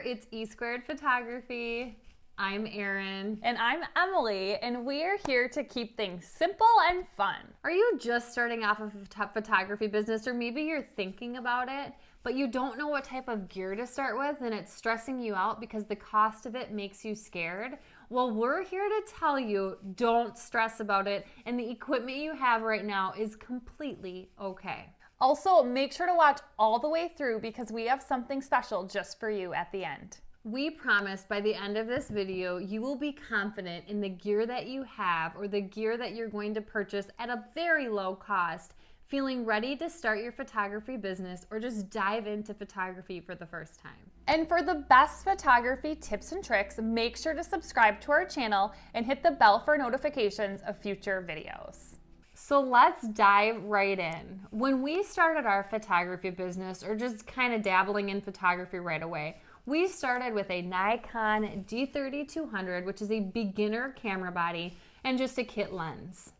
it's E Squared Photography. I'm Erin. And I'm Emily, and we're here to keep things simple and fun. Are you just starting off a photography business, or maybe you're thinking about it, but you don't know what type of gear to start with and it's stressing you out because the cost of it makes you scared? Well, we're here to tell you, don't stress about it, and the equipment you have right now is completely okay. Also, make sure to watch all the way through because we have something special just for you at the end. We promise by the end of this video, you will be confident in the gear that you have or the gear that you're going to purchase at a very low cost, feeling ready to start your photography business or just dive into photography for the first time. And for the best photography tips and tricks, make sure to subscribe to our channel and hit the bell for notifications of future videos. So let's dive right in. When we started our photography business, or just kind of dabbling in photography right away, we started with a Nikon D3200, which is a beginner camera body, and just a kit lens.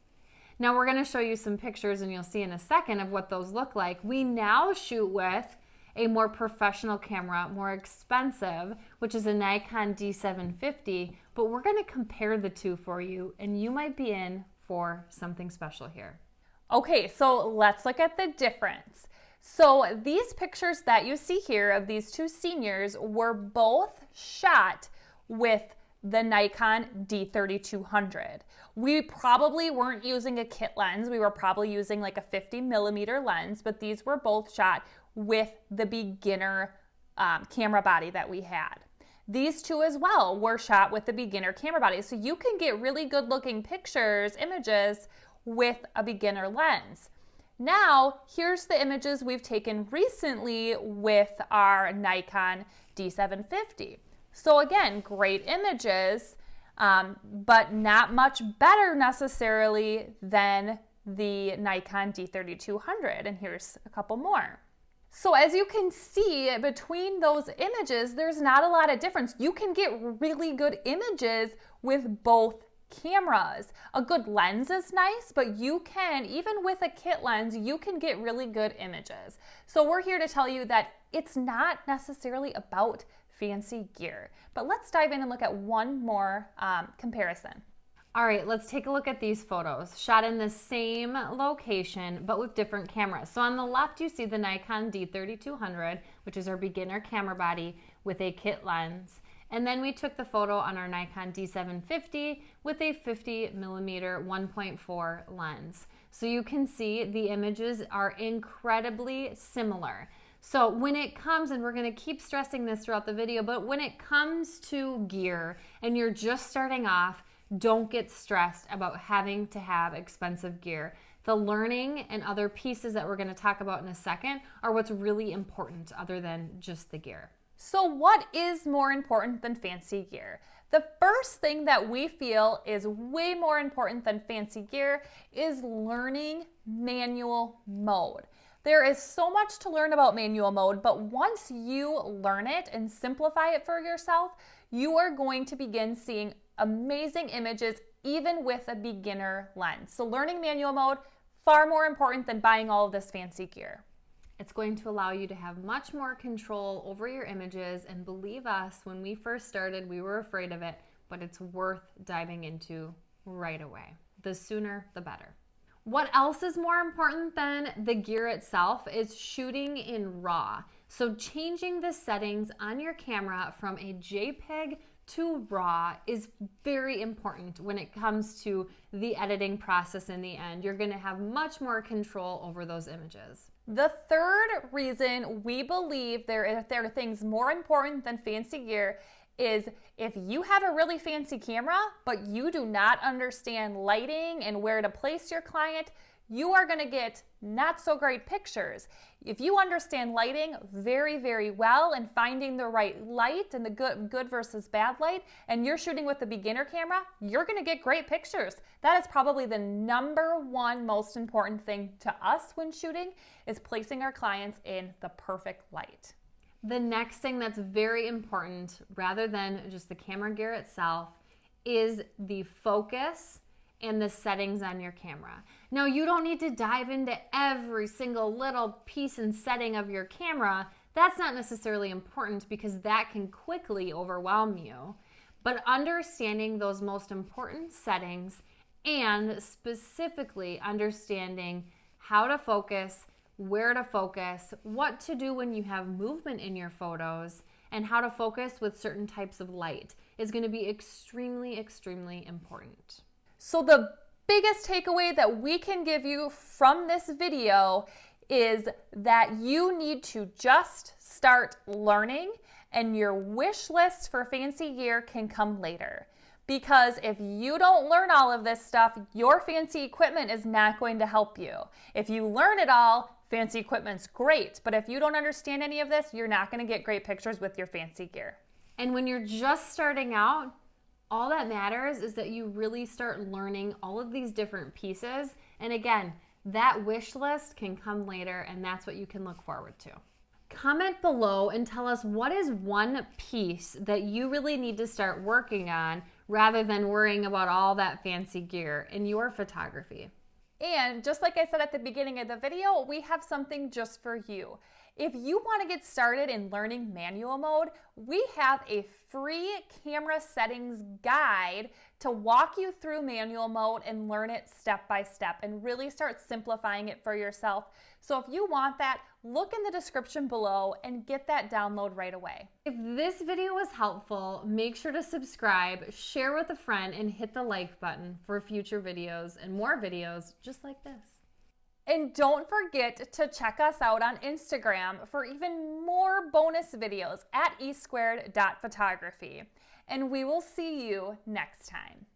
Now we're going to show you some pictures, and you'll see in a second of what those look like. We now shoot with a more professional camera, more expensive, which is a Nikon D750, but we're going to compare the two for you, and you might be in for something special here. Okay, so let's look at the difference. So these pictures that you see here of these two seniors were both shot with the Nikon D3200. We probably weren't using a kit lens. We were probably using like a 50mm lens, but these were both shot with the beginner camera body that we had. These two as well were shot with the beginner camera body. So you can get really good looking pictures, images with a beginner lens. Now, here's the images we've taken recently with our Nikon D750. So again, great images, but not much better necessarily than the Nikon D3200. And here's a couple more. So as you can see, between those images, there's not a lot of difference. You can get really good images with both cameras. A good lens is nice, but you can, even with a kit lens, you can get really good images. So we're here to tell you that it's not necessarily about fancy gear. But let's dive in and look at one more comparison. All right, let's take a look at these photos, shot in the same location, but with different cameras. So on the left, you see the Nikon D3200, which is our beginner camera body with a kit lens. And then we took the photo on our Nikon D750 with a 50mm 1.4 lens. So you can see the images are incredibly similar. So when it comes, and we're going to keep stressing this throughout the video, but when it comes to gear and you're just starting off, don't get stressed about having to have expensive gear. The learning and other pieces that we're going to talk about in a second are what's really important other than just the gear. So what is more important than fancy gear? The first thing that we feel is way more important than fancy gear is learning manual mode. There is so much to learn about manual mode, but once you learn it and simplify it for yourself, you are going to begin seeing amazing images even with a beginner lens. So learning manual mode, far more important than buying all of this fancy gear. It's going to allow you to have much more control over your images, and believe us, when we first started, we were afraid of it, but it's worth diving into right away. The sooner, the better. What else is more important than the gear itself is shooting in RAW. So changing the settings on your camera from a JPEG to RAW is very important when it comes to the editing process in the end. You're going to have much more control over those images. The third reason we believe there are things more important than fancy gear is if you have a really fancy camera, but you do not understand lighting and where to place your client, you are going to get not so great pictures. If you understand lighting very, very well and finding the right light and the good versus bad light, and you're shooting with a beginner camera, you're going to get great pictures. That is probably the number one most important thing to us when shooting, is placing our clients in the perfect light. The next thing that's very important, rather than just the camera gear itself, is the focus and the settings on your camera. Now, you don't need to dive into every single little piece and setting of your camera. That's not necessarily important because that can quickly overwhelm you. But understanding those most important settings and specifically understanding how to focus, where to focus, what to do when you have movement in your photos, and how to focus with certain types of light is going to be extremely, extremely important. So the biggest takeaway that we can give you from this video is that you need to just start learning, and your wish list for fancy gear can come later. Because if you don't learn all of this stuff, your fancy equipment is not going to help you. If you learn it all, fancy equipment's great, but if you don't understand any of this, you're not going to get great pictures with your fancy gear. And when you're just starting out, all that matters is that you really start learning all of these different pieces. And again, that wish list can come later, and that's what you can look forward to. Comment below and tell us what is one piece that you really need to start working on rather than worrying about all that fancy gear in your photography. And just like I said at the beginning of the video, we have something just for you. If you want to get started in learning manual mode, we have a free camera settings guide to walk you through manual mode and learn it step by step and really start simplifying it for yourself. So if you want that, look in the description below and get that download right away. If this video was helpful, make sure to subscribe, share with a friend, and hit the like button for future videos and more videos just like this. And don't forget to check us out on Instagram for even more bonus videos at e2photography. And we will see you next time.